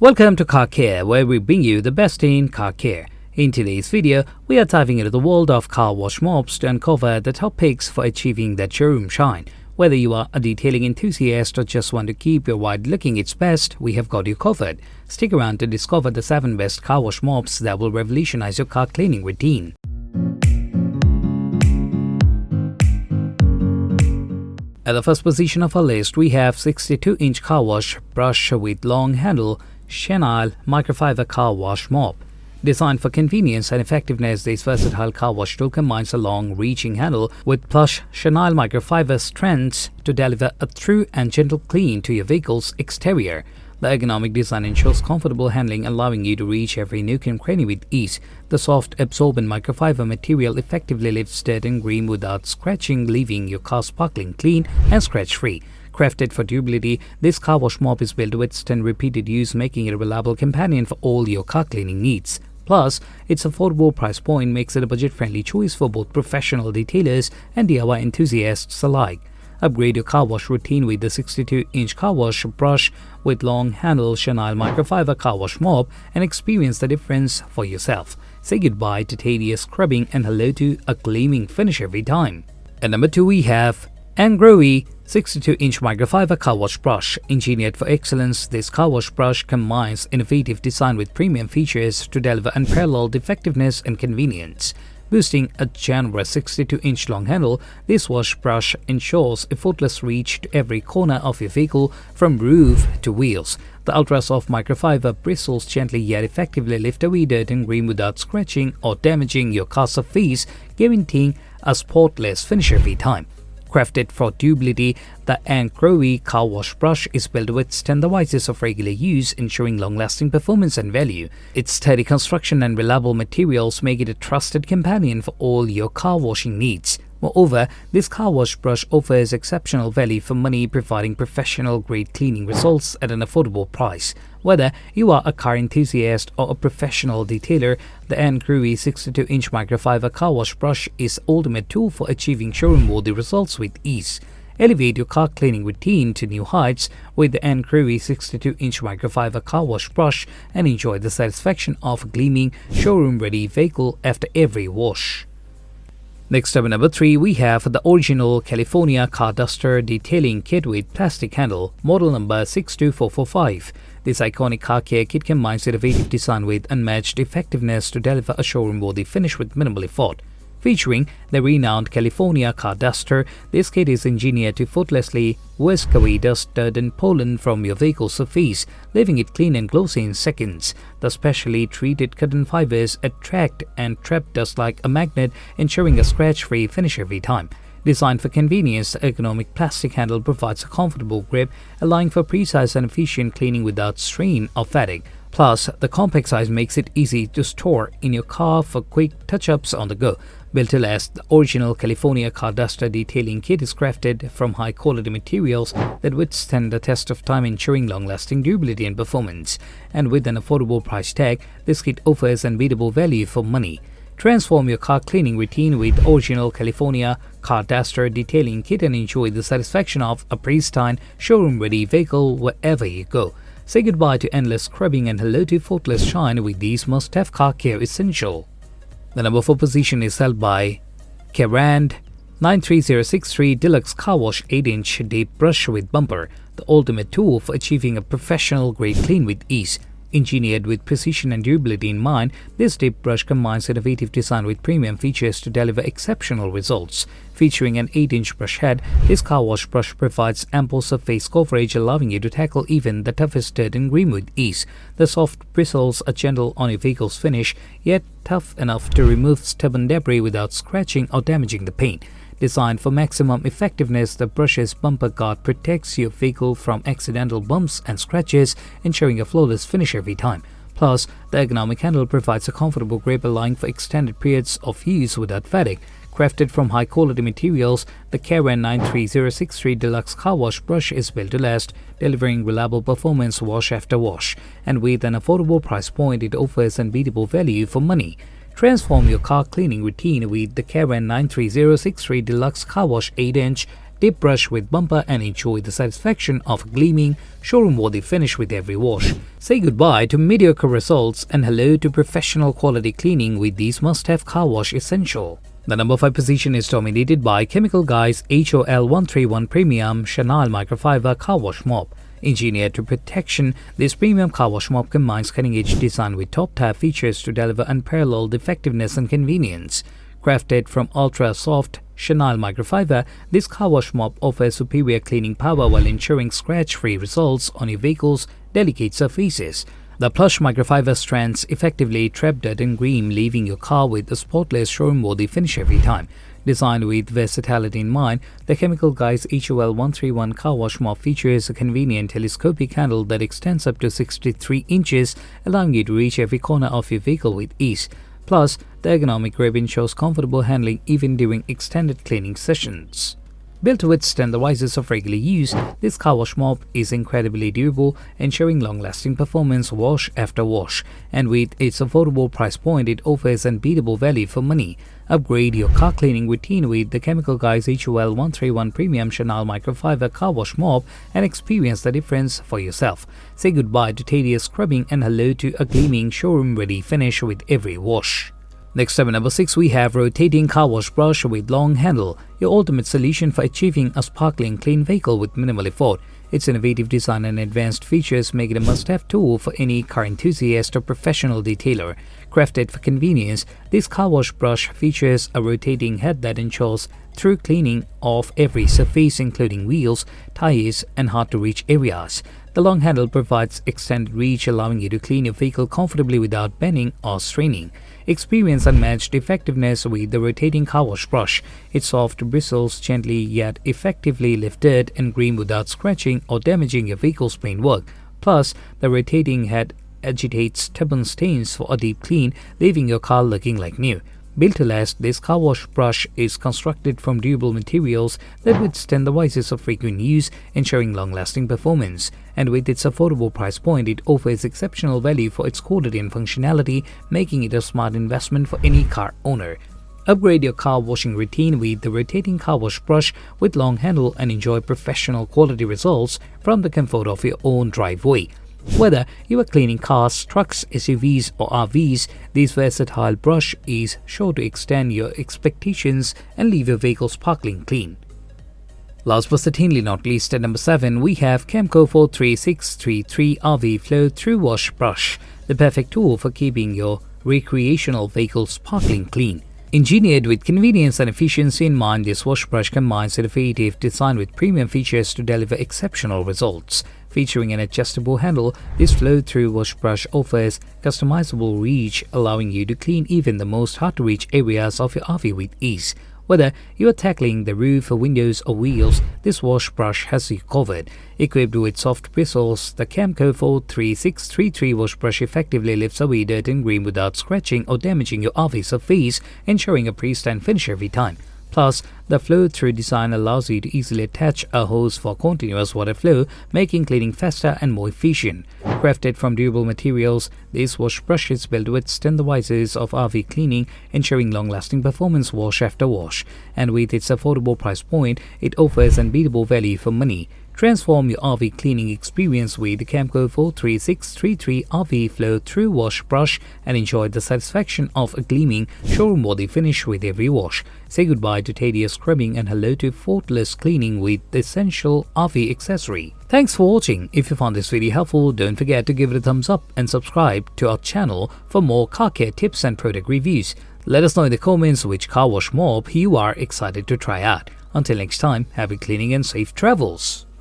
Welcome to Car Care, where we bring you the best in car care. In today's video, we are diving into the world of car wash mops to uncover the top picks for achieving that showroom shine. Whether you are a detailing enthusiast or just want to keep your ride looking its best, we have got you covered. Stick around to discover the 7 best car wash mops that will revolutionize your car cleaning routine. At the first position of our list, we have 62-inch car wash brush with long handle, Chenille Microfiber Car Wash Mop. Designed for convenience and effectiveness, this versatile car wash tool combines a long-reaching handle with plush Chenille microfiber strands to deliver a true and gentle clean to your vehicle's exterior. The ergonomic design ensures comfortable handling, allowing you to reach every nook and cranny with ease. The soft, absorbent microfiber material effectively lifts dirt and grime without scratching, leaving your car sparkling clean and scratch-free. Crafted for durability, this car wash mop is built to withstand repeated use, making it a reliable companion for all your car cleaning needs. Plus, its affordable price point makes it a budget-friendly choice for both professional detailers and DIY enthusiasts alike. Upgrade your car wash routine with the 62-inch car wash brush with long handle Chenille Microfiber Car Wash Mop and experience the difference for yourself. Say goodbye to tedious scrubbing and hello to a gleaming finish every time. At number 2, we have anngrowy 62-inch Microfiber Car Wash Brush. Engineered for excellence, this car wash brush combines innovative design with premium features to deliver unparalleled effectiveness and convenience. Boasting a generous 62-inch long handle, this wash brush ensures effortless reach to every corner of your vehicle from roof to wheels. The ultra-soft microfiber bristles gently yet effectively lift away dirt and grime without scratching or damaging your car's surface, guaranteeing a spotless finish every time. Crafted for durability, the anngrowy car wash brush is built to withstand the vices of regular use, ensuring long-lasting performance and value. Its sturdy construction and reliable materials make it a trusted companion for all your car washing needs. Moreover, this car wash brush offers exceptional value for money, providing professional-grade cleaning results at an affordable price. Whether you are a car enthusiast or a professional detailer, the anngrowy 62-inch microfiber car wash brush is the ultimate tool for achieving showroom-worthy results with ease. Elevate your car cleaning routine to new heights with the anngrowy 62-inch microfiber car wash brush and enjoy the satisfaction of a gleaming, showroom-ready vehicle after every wash. Next up at number 3, we have the original California car duster detailing kit with plastic handle, model number 62445. This iconic car care kit combines innovative design with unmatched effectiveness to deliver a showroom-worthy finish with minimal effort. Featuring the renowned California car duster, this kit is engineered to effortlessly whisk away dust, dirt and pollen from your vehicle's surface, leaving it clean and glossy in seconds. The specially treated cotton fibers attract and trap dust like a magnet, ensuring a scratch-free finish every time. Designed for convenience, the ergonomic plastic handle provides a comfortable grip, allowing for precise and efficient cleaning without strain or fatigue. Plus, the compact size makes it easy to store in your car for quick touch-ups on the go. Built to last, the original California car duster detailing kit is crafted from high-quality materials that withstand the test of time, ensuring long-lasting durability and performance. And with an affordable price tag, this kit offers unbeatable value for money. Transform your car cleaning routine with original California car duster detailing kit and enjoy the satisfaction of a pristine, showroom-ready vehicle wherever you go. Say goodbye to endless scrubbing and hello to effortless shine with these must-have car care essentials. The number 4 position is held by Carrand 93063 Deluxe Car Wash 8-inch Deep Brush with Bumper, the ultimate tool for achieving a professional-grade clean with ease. Engineered with precision and durability in mind, this deep brush combines innovative design with premium features to deliver exceptional results. Featuring an 8-inch brush head, this car wash brush provides ample surface coverage, allowing you to tackle even the toughest dirt and grime with ease. The soft bristles are gentle on your vehicle's finish, yet tough enough to remove stubborn debris without scratching or damaging the paint. Designed for maximum effectiveness, the brush's bumper guard protects your vehicle from accidental bumps and scratches, ensuring a flawless finish every time. Plus, the ergonomic handle provides a comfortable grip, allowing for extended periods of use without fatigue. Crafted from high-quality materials, the Carrand 93063 Deluxe Car Wash Brush is built to last, delivering reliable performance wash after wash. And with an affordable price point, it offers unbeatable value for money. Transform your car cleaning routine with the Carrand 93063 Deluxe Car Wash 8-inch dip brush with bumper and enjoy the satisfaction of a gleaming, showroom-worthy finish with every wash. Say goodbye to mediocre results and hello to professional quality cleaning with these must-have car wash essential. The number 5 position is dominated by Chemical Guy's HOL 131 Premium Chenille Microfiber Car Wash Mop. Engineered to perfection, this premium car wash mop combines cutting-edge design with top-tier features to deliver unparalleled effectiveness and convenience. Crafted from ultra-soft Chenille microfiber, this car wash mop offers superior cleaning power while ensuring scratch-free results on your vehicle's delicate surfaces. The plush microfiber strands effectively trap dirt and grime, leaving your car with a spotless, showroom-worthy finish every time. Designed with versatility in mind, the Chemical Guy's HOL 131 Car Wash Mop features a convenient telescopic handle that extends up to 63 inches, allowing you to reach every corner of your vehicle with ease. Plus, the ergonomic grip ensures comfortable handling even during extended cleaning sessions. Built to withstand the vices of regular use, this car wash mop is incredibly durable, ensuring long-lasting performance wash after wash. And with its affordable price point, it offers unbeatable value for money. Upgrade your car cleaning routine with the Chemical Guy's HOL 131 Premium Chenille Microfiber Car Wash Mop and experience the difference for yourself. Say goodbye to tedious scrubbing and hello to a gleaming, showroom-ready finish with every wash. Next up at number 6, we have Rotating Car Wash Brush with Long Handle, your ultimate solution for achieving a sparkling clean vehicle with minimal effort. Its innovative design and advanced features make it a must-have tool for any car enthusiast or professional detailer. Crafted for convenience, this car wash brush features a rotating head that ensures thorough cleaning of every surface including wheels, tires, and hard-to-reach areas. The long handle provides extended reach, allowing you to clean your vehicle comfortably without bending or straining. Experience unmatched effectiveness with the rotating car wash brush. Its soft bristles gently yet effectively lift dirt and grime without scratching or damaging your vehicle's paintwork. Plus, the rotating head agitates stubborn stains for a deep clean, leaving your car looking like new. Built to last, this car wash brush is constructed from durable materials that withstand the vices of frequent use, ensuring long-lasting performance. And with its affordable price point, it offers exceptional value for its quality and functionality, making it a smart investment for any car owner. Upgrade your car washing routine with the rotating car wash brush with long handle and enjoy professional quality results from the comfort of your own driveway. Whether you are cleaning cars, trucks, SUVs, or RVs, this versatile brush is sure to extend your expectations and leave your vehicle sparkling clean. Last but certainly not least, at number 7, we have Camco 43633 RV Flow Through Wash Brush, the perfect tool for keeping your recreational vehicle sparkling clean. Engineered with convenience and efficiency in mind, this wash brush combines innovative design with premium features to deliver exceptional results. Featuring an adjustable handle, this flow-through wash brush offers customizable reach, allowing you to clean even the most hard-to-reach areas of your RV with ease. Whether you are tackling the roof, windows, or wheels, this wash brush has you covered. Equipped with soft bristles, the Camco 43633 wash brush effectively lifts away dirt and grime without scratching or damaging your RV surface, ensuring a pristine finish every time. Plus, the flow-through design allows you to easily attach a hose for continuous water flow, making cleaning faster and more efficient. Crafted from durable materials, this wash brush is built to withstand the vices of RV cleaning, ensuring long-lasting performance wash after wash. And with its affordable price point, it offers unbeatable value for money. Transform your RV cleaning experience with the Camco 43633 RV Flow Through Wash Brush and enjoy the satisfaction of a gleaming, showroom-worthy finish with every wash. Say goodbye to tedious scrubbing and hello to faultless cleaning with the essential RV accessory. Thanks for watching. If you found this video helpful, don't forget to give it a thumbs up and subscribe to our channel for more car care tips and product reviews. Let us know in the comments which car wash mop you are excited to try out. Until next time, happy cleaning and safe travels.